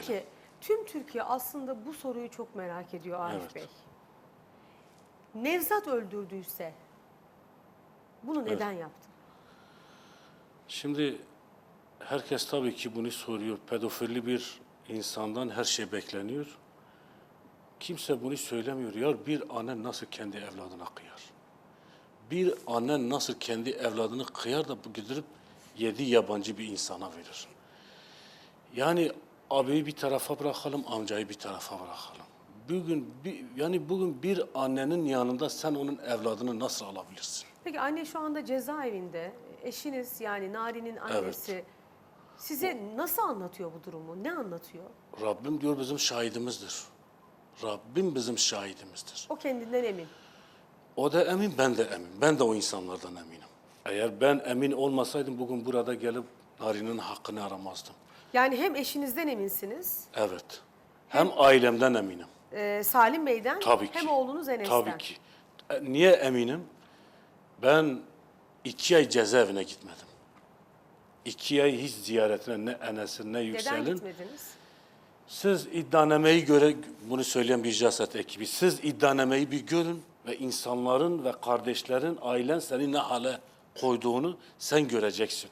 Peki tüm Türkiye aslında bu soruyu çok merak ediyor Arif Evet. Bey. Nevzat öldürdüyse bunu neden yaptı? Şimdi herkes tabii ki bunu soruyor. Pedofilli bir insandan her şey bekleniyor. Kimse bunu söylemiyor. Ya bir anne nasıl kendi evladına kıyar? Bir anne nasıl kendi evladını kıyar da bu gidip yedi yabancı bir insana verir? Yani abiyi bir tarafa bırakalım, amcayı bir tarafa bırakalım. Bugün bir annenin yanında sen onun evladını nasıl alabilirsin? Peki anne şu anda cezaevinde. Eşiniz yani Nari'nin annesi size nasıl anlatıyor bu durumu? Ne anlatıyor? Rabbim diyor bizim şahidimizdir. Rabbim bizim şahidimizdir. O kendinden emin. O da emin, ben de emin. Ben de o insanlardan eminim. Eğer ben emin olmasaydım bugün burada gelip Nari'nin hakkını aramazdım. Yani hem eşinizden eminsiniz, Evet. Hem ailemden eminim. Salim Bey'den Tabii ki. hem oğlunuz Enes'ten. Tabii ki. Niye eminim? Ben 2 ay cezaevine gitmedim. 2 ay hiç ziyaretine ne Enes'in ne Neden Yüksel'in. gitmediniz? Siz iddianameyi göre, bunu söyleyen bir cesaret ekibi, siz iddianameyi bir görün ve insanların ve kardeşlerin, ailen seni ne hale koyduğunu sen göreceksin.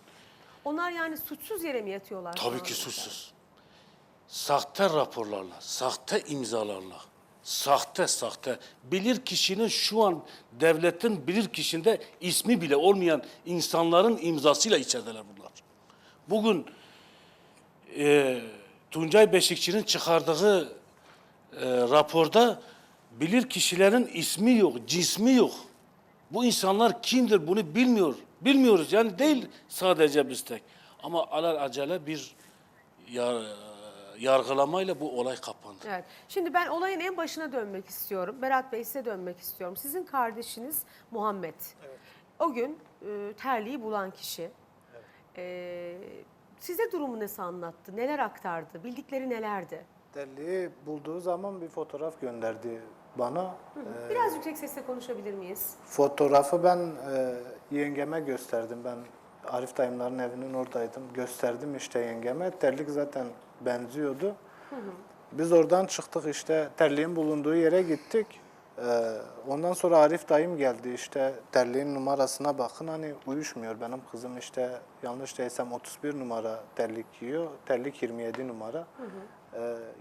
Onlar yani suçsuz yere mi yatıyorlar? şu Tabii anda? ki suçsuz. Sahte raporlarla, sahte imzalarla, sahte. Bilir kişinin şu an devletin bilir kişinde ismi bile olmayan insanların imzasıyla içerideler bunlar. Bugün Tuncay Beşikçi'nin çıkardığı raporda bilir kişilerin ismi yok, cismi yok. Bu insanlar kimdir bunu bilmiyoruz. Yani değil sadece biz tek. Ama alelacele bir yargılamayla bu olay kapandı. Evet. Şimdi ben olayın en başına dönmek istiyorum. Berat Bey size dönmek istiyorum. Sizin kardeşiniz Muhammed. Evet. O gün terliği bulan kişi. Size durumu nasıl anlattı? Neler aktardı? Bildikleri nelerdi? Terliği bulduğu zaman bir fotoğraf gönderdi bana. Biraz yüksek sesle konuşabilir miyiz? Fotoğrafı ben yengeme gösterdim. Ben Arif dayımların evinin oradaydım. Gösterdim işte yengeme. Terlik zaten benziyordu. Biz oradan çıktık işte terliğin bulunduğu yere gittik. Ondan sonra Arif dayım geldi işte terliğin numarasına bakın hani uyuşmuyor. Benim kızım işte yanlış değilsem 31 numara terlik giyiyor. Terlik 27 numara.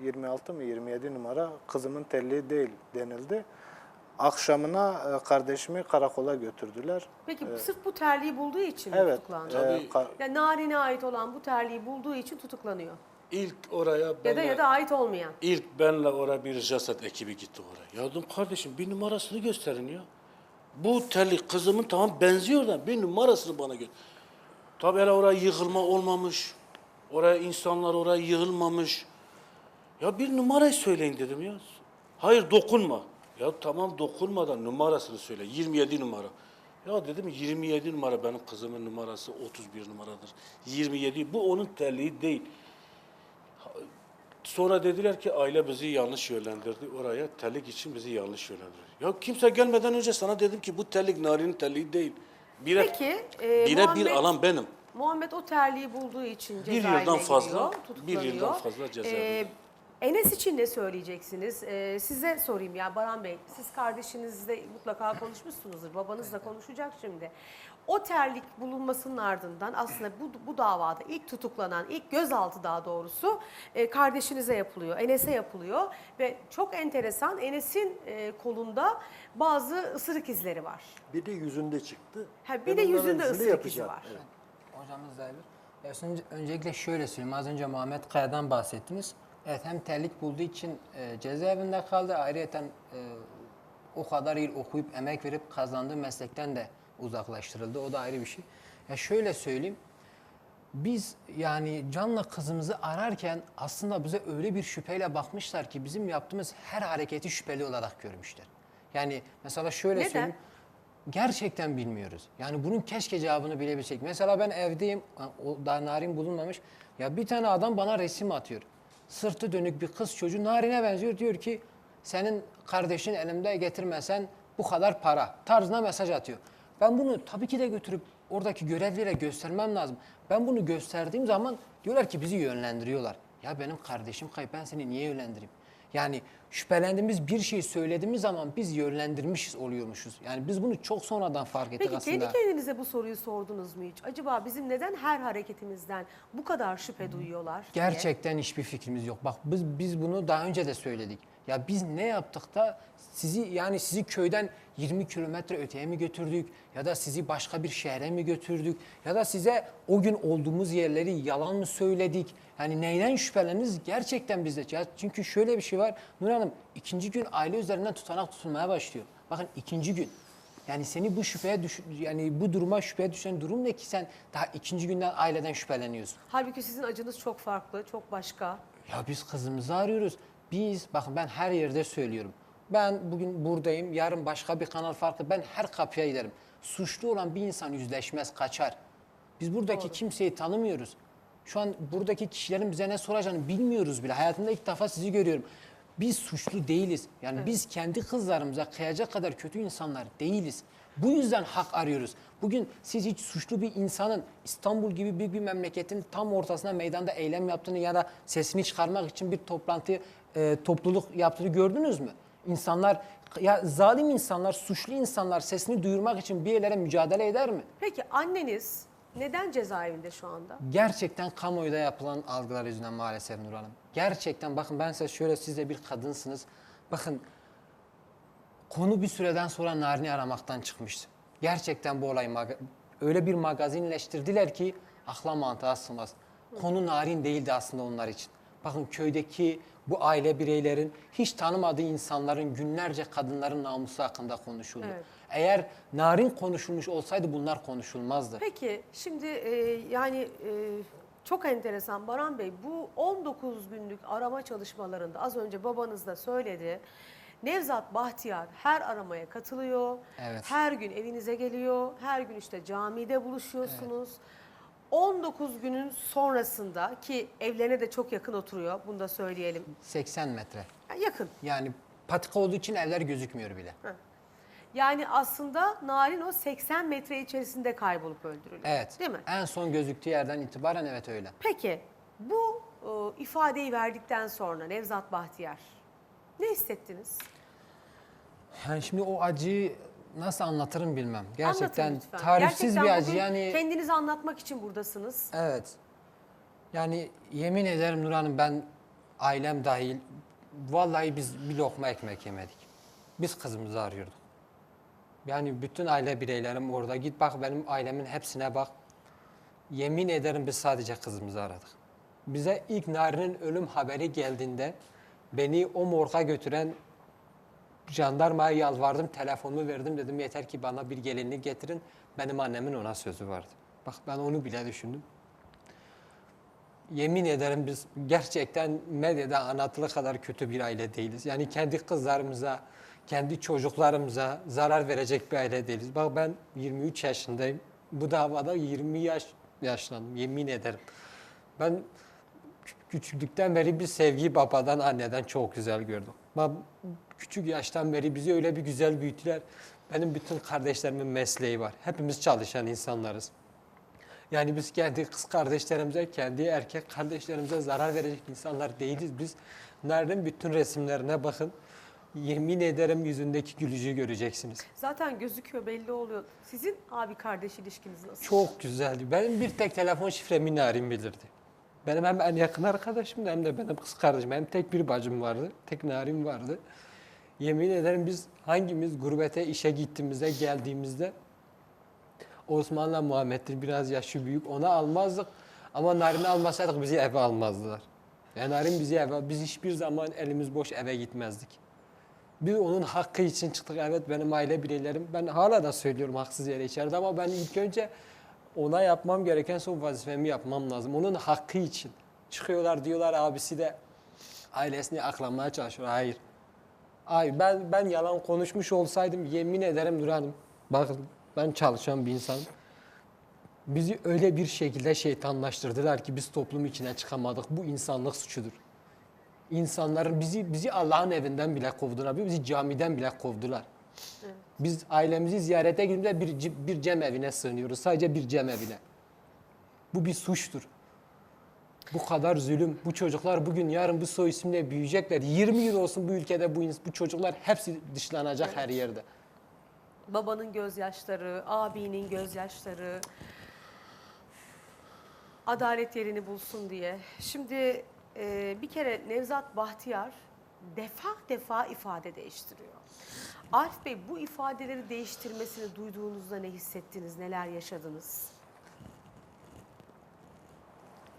26 mı 27 numara kızımın terliği değil denildi. Akşamına kardeşimi karakola götürdüler. Peki sırf bu terliği bulduğu için mi Evet. tutuklandı? Tabii. Yani Narin'e ait olan bu terliği bulduğu için tutuklanıyor. İlk oraya Ya da ait olmayan. İlk benle oraya bir cesaret ekibi gitti oraya. Ya dedim kardeşim bir numarasını gösterin ya. Bu terlik kızımın tamam benziyor da bir numarasını bana göster. Tabii hele oraya yığılma olmamış. Oraya insanlar oraya yığılmamış. Ya bir numarayı söyleyin dedim ya. Hayır dokunma. Ya tamam dokunma da numarasını söyle. 27 numara. Ya dedim 27 numara benim kızımın numarası 31 numaradır. 27 bu onun terliği değil. Sonra dediler ki aile bizi yanlış yönlendirdi oraya. Terlik için bizi yanlış yönlendirdi. Ya kimse gelmeden önce sana dedim ki bu terlik Nari'nin terliği değil. Peki Birebir alan benim. Muhammed o terliği bulduğu için Bir cezaevine yıldan fazla, giriyor, bir tutuklanıyor. yıldan fazla cezaevinde. Enes için ne söyleyeceksiniz? Size sorayım ya Baran Bey, siz kardeşinizle mutlaka konuşmuşsunuzdur, babanızla konuşacak şimdi. O terlik bulunmasının ardından aslında bu davada ilk tutuklanan, ilk gözaltı daha doğrusu kardeşinize yapılıyor, Enes'e yapılıyor. Ve çok enteresan Enes'in kolunda bazı ısırık izleri var. Bir de yüzünde çıktı. Bir de yüzünde ısırık izi var. Evet. Hocamız da öncelikle şöyle söyleyeyim. Az önce Muhammed Kaya'dan bahsettiniz. Evet hem terlik bulduğu için cezaevinde kaldı. Ayrıca o kadar yıl okuyup emek verip kazandığı meslekten de uzaklaştırıldı. O da ayrı bir şey. Ya şöyle söyleyeyim. Biz yani Can'la kızımızı ararken aslında bize öyle bir şüpheyle bakmışlar ki bizim yaptığımız her hareketi şüpheli olarak görmüşler. Yani mesela şöyle Neden? söyleyeyim. Gerçekten bilmiyoruz. Yani bunun keşke cevabını bilebilsek. Mesela ben evdeyim, o daha Narin bulunmamış. Ya bir tane adam bana resim atıyor. Sırtı dönük bir kız çocuğu Narin'e benziyor. Diyor ki senin kardeşin elimde getirmesen bu kadar para tarzına mesaj atıyor. Ben bunu tabii ki de götürüp oradaki görevlilere göstermem lazım. Ben bunu gösterdiğim zaman diyorlar ki bizi yönlendiriyorlar. Ya benim kardeşim kayıp, ben seni niye yönlendireyim? Yani şüphelendiğimiz bir şey söylediğimiz zaman biz yönlendirmişiz oluyormuşuz. Yani biz bunu çok sonradan fark ettik Peki aslında. kendi kendinize bu soruyu sordunuz mu hiç? Acaba bizim neden her hareketimizden bu kadar şüphe duyuyorlar diye? Gerçekten hiçbir fikrimiz yok. Bak biz bunu daha önce de söyledik. Ya biz ne yaptık da sizi köyden 20 kilometre öteye mi götürdük? Ya da sizi başka bir şehre mi götürdük? Ya da size o gün olduğumuz yerleri yalan mı söyledik? Yani neyden şüpheleniz gerçekten bizde. Ya çünkü şöyle bir şey var. Nur Hanım, ikinci gün aile üzerinden tutanak tutulmaya başlıyor. Bakın ikinci gün. Yani seni bu yani bu duruma şüpheye düşen durum ne ki sen daha ikinci günden aileden şüpheleniyorsun? Halbuki sizin acınız çok farklı, çok başka. Ya biz kızımızı arıyoruz. Bakın ben her yerde söylüyorum. Ben bugün buradayım, yarın başka bir kanal farklı. Ben her kapıya giderim. Suçlu olan bir insan yüzleşmez, kaçar. Biz buradaki kimseyi tanımıyoruz. Şu an buradaki kişilerin bize ne soracağını bilmiyoruz bile. Hayatımda ilk defa sizi görüyorum. Biz suçlu değiliz. Yani biz kendi kızlarımıza kıyacak kadar kötü insanlar değiliz. Bu yüzden hak arıyoruz. Bugün siz hiç suçlu bir insanın İstanbul gibi büyük bir memleketin tam ortasına meydanda eylem yaptığını ya da sesini çıkarmak için bir topluluk yaptığını gördünüz mü? İnsanlar, ya zalim insanlar, suçlu insanlar sesini duyurmak için bir yerlere mücadele eder mi? Peki anneniz neden cezaevinde şu anda? Gerçekten kamuoyunda yapılan algılar yüzünden maalesef Nur Hanım. Gerçekten bakın ben siz de bir kadınsınız. Bakın konu bir süreden sonra Narin'i aramaktan çıkmıştı. Gerçekten bu olayı öyle bir magazinleştirdiler ki akla mantığa sığmaz. Konu Narin değildi aslında onlar için. Bakın köydeki bu aile bireylerin hiç tanımadığı insanların günlerce kadınların namusu hakkında konuşuldu. Evet. Eğer Narin konuşulmuş olsaydı bunlar konuşulmazdı. Peki şimdi çok enteresan Baran Bey, bu 19 günlük arama çalışmalarında az önce babanız da söyledi. Nevzat Bahtiyar her aramaya katılıyor. Evet. Her gün evinize geliyor. Her gün işte camide buluşuyorsunuz. 19 günün sonrasında ki evlerine de çok yakın oturuyor. Bunu da söyleyelim. 80 metre. Yani yakın. Yani patika olduğu için evler gözükmüyor bile. Yani aslında Narin o 80 metre içerisinde kaybolup öldürülüyor. Evet. Değil mi? En son gözüktüğü yerden itibaren evet öyle. Peki bu ifadeyi verdikten sonra Nevzat Bahtiyar ne hissettiniz? Yani şimdi o acıyı nasıl anlatırım bilmem. Gerçekten Anlatın lütfen. tarifsiz Gerçekten bir acı bugün yani. kendinizi anlatmak için buradasınız. Evet. Yani yemin ederim Nur Hanım, ben ailem dahil vallahi biz bir lokma ekmek yemedik. Biz kızımızı arıyorduk. Yani bütün aile bireylerim orada. Git bak benim ailemin hepsine bak. Yemin ederim biz sadece kızımızı aradık. Bize ilk Narin'in ölüm haberi geldiğinde beni o morga götüren jandarmaya yalvardım, telefonumu verdim, dedim yeter ki bana bir gelinlik getirin. Benim annemin ona sözü vardı. Bak ben onu bile düşündüm. Yemin ederim biz gerçekten medyada anlatılı kadar kötü bir aile değiliz. Yani kendi kızlarımıza, kendi çocuklarımıza zarar verecek bir aile değiliz. Bak ben 23 yaşındayım. Bu davada 20 yaşlandım, yemin ederim. Ben küçüklükten beri bir sevgiyi babadan, anneden çok güzel gördüm. Küçük yaştan beri bizi öyle bir güzel büyüttüler. Benim bütün kardeşlerimin mesleği var. Hepimiz çalışan insanlarız. Yani biz kendi kız kardeşlerimize, kendi erkek kardeşlerimize zarar verecek insanlar değiliz. Biz Narin'in bütün resimlerine bakın. Yemin ederim yüzündeki gülücüğü göreceksiniz. Zaten gözüküyor, belli oluyor. Sizin abi kardeş ilişkiniz nasıl? Çok güzeldi. Benim bir tek telefon şifremi Narin bilirdi. Benim hem en yakın arkadaşımdı hem de benim kız kardeşim. Hem tek bir bacım vardı, tek Narin vardı. Yemin ederim biz hangimiz gurbete işe gittiğimizde, geldiğimizde Osman'la Muhammed'dir biraz yaşı büyük, onu almazdık. Ama Narin'i almasaydık bizi eve almazdılar. Yani Narin biz hiçbir zaman elimiz boş eve gitmezdik. Biz onun hakkı için çıktık. Evet benim aile bireylerim, ben hala da söylüyorum haksız yere içeride ama ben ilk önce ona yapmam gereken son vazifemi yapmam lazım. Onun hakkı için. Çıkıyorlar diyorlar abisi de ailesini aklamaya çalışıyor. Hayır. Ben yalan konuşmuş olsaydım yemin ederim Nur Hanım. Bakın ben çalışan bir insanım. Bizi öyle bir şekilde şeytanlaştırdılar ki biz toplum içine çıkamadık. Bu insanlık suçudur. İnsanların bizi Allah'ın evinden bile kovdular. Bizi camiden bile kovdular. Evet. Biz ailemizi ziyarete gittiğimizde bir cem evine sığınıyoruz. Sadece bir cem evine. Bu bir suçtur. Bu kadar zulüm, bu çocuklar bugün yarın bu soy isimle büyüyecekler. 20 yıl olsun bu ülkede bu çocuklar hepsi dışlanacak her yerde. Babanın gözyaşları, abinin gözyaşları, adalet yerini bulsun diye. Şimdi bir kere Nevzat Bahtiyar defa ifade değiştiriyor. Arif Bey, bu ifadeleri değiştirmesini duyduğunuzda ne hissettiniz, neler yaşadınız?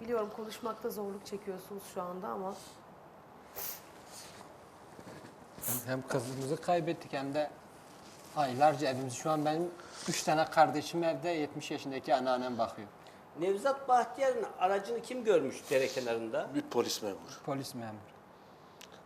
Biliyorum konuşmakta zorluk çekiyorsunuz şu anda ama Hem kızımızı kaybettik hem de aylarca evimiz. Şu an benim 3 tane kardeşim evde, 70 yaşındaki anneannem bakıyor. Nevzat Bahtiyar'ın aracını kim görmüş dere kenarında? Bir polis memuru. Polis memuru.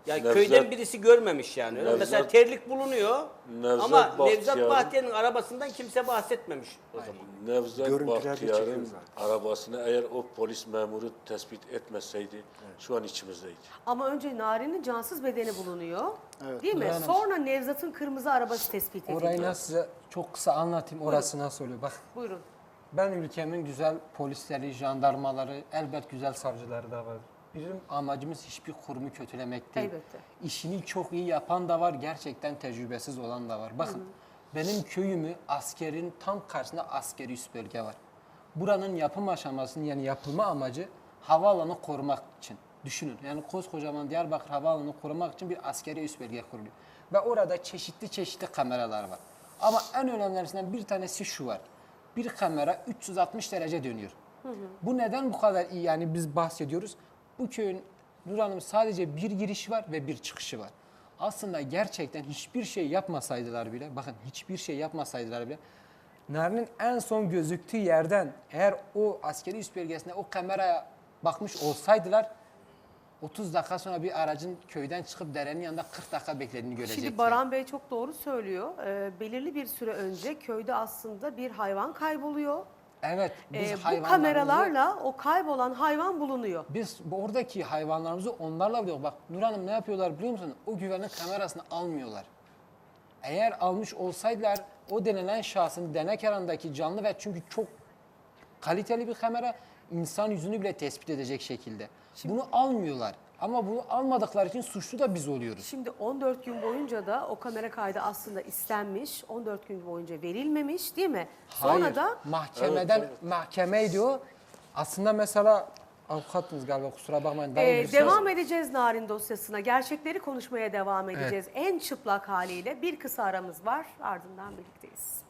Ya Nevzat- köyden birisi görmemiş yani. Öyle. Nevzat- Mesela terlik bulunuyor Nevzat ama Nevzat Bahtiyar'ın- Bahtiyar'ın arabasından kimse bahsetmemiş o zaman. Nevzat Görüntüler de çekiyor Bahtiyar'ın zaten. arabasını eğer o polis memuru tespit etmeseydi şu an içimizdeydi. ama önce Narin'in cansız bedeni bulunuyor. Evet. Değil mi? Yani- Sonra Nevzat'ın kırmızı arabası tespit ediliyor. Orayı nasıl size çok kısa anlatayım, orası nasıl oluyor. Bak, Buyurun. ben ülkemin güzel polisleri, jandarmaları, elbet güzel savcıları da var. Bizim amacımız hiçbir kurumu kötülemek değil. Elbette. İşini çok iyi yapan da var, gerçekten tecrübesiz olan da var. Bakın, benim köyümü askerin tam karşısında askeri üst bölge var. Buranın yapım aşamasının yani yapılma amacı havaalanı korumak için. Düşünün yani koskocaman Diyarbakır havaalanını korumak için bir askeri üst bölge kuruluyor. Ve orada çeşitli kameralar var. Ama en önemlisinden bir tanesi şu var. Bir kamera 360 derece dönüyor. Bu neden bu kadar iyi yani biz bahsediyoruz? Bu köyün Nur Hanım sadece bir girişi var ve bir çıkışı var. Aslında gerçekten hiçbir şey yapmasaydılar bile, bakın hiçbir şey yapmasaydılar bile, Narin'in en son gözüktüğü yerden eğer o askeri üst bölgesinde o kameraya bakmış olsaydılar 30 dakika sonra bir aracın köyden çıkıp derenin yanında 40 dakika beklediğini görecekler. Şimdi Baran Bey çok doğru söylüyor. Belirli bir süre önce köyde aslında bir hayvan kayboluyor. Evet, biz Bu hayvanlarımızı- kameralarla o kaybolan hayvan bulunuyor. Biz oradaki hayvanlarımızı onlarla buluyoruz. Bak Nur Hanım ne yapıyorlar biliyor musun? O güvenlik kamerasını almıyorlar. Eğer almış olsaydılar o denilen şahsın dene kenarındaki canlı ve çünkü çok kaliteli bir kamera insan yüzünü bile tespit edecek şekilde. Bunu almıyorlar. Ama bunu almadıkları için suçlu da biz oluyoruz. Şimdi 14 gün boyunca da o kamera kaydı aslında istenmiş. 14 gün boyunca verilmemiş değil mi? Sonra Hayır, da mahkemeden mahkeme diyor. Aslında mesela avukattınız galiba kusura bakmayın. Ben İdris devam edeceğiz Narin dosyasına. Gerçekleri konuşmaya devam edeceğiz. En çıplak haliyle bir kısa aramız var. Ardından birlikteyiz.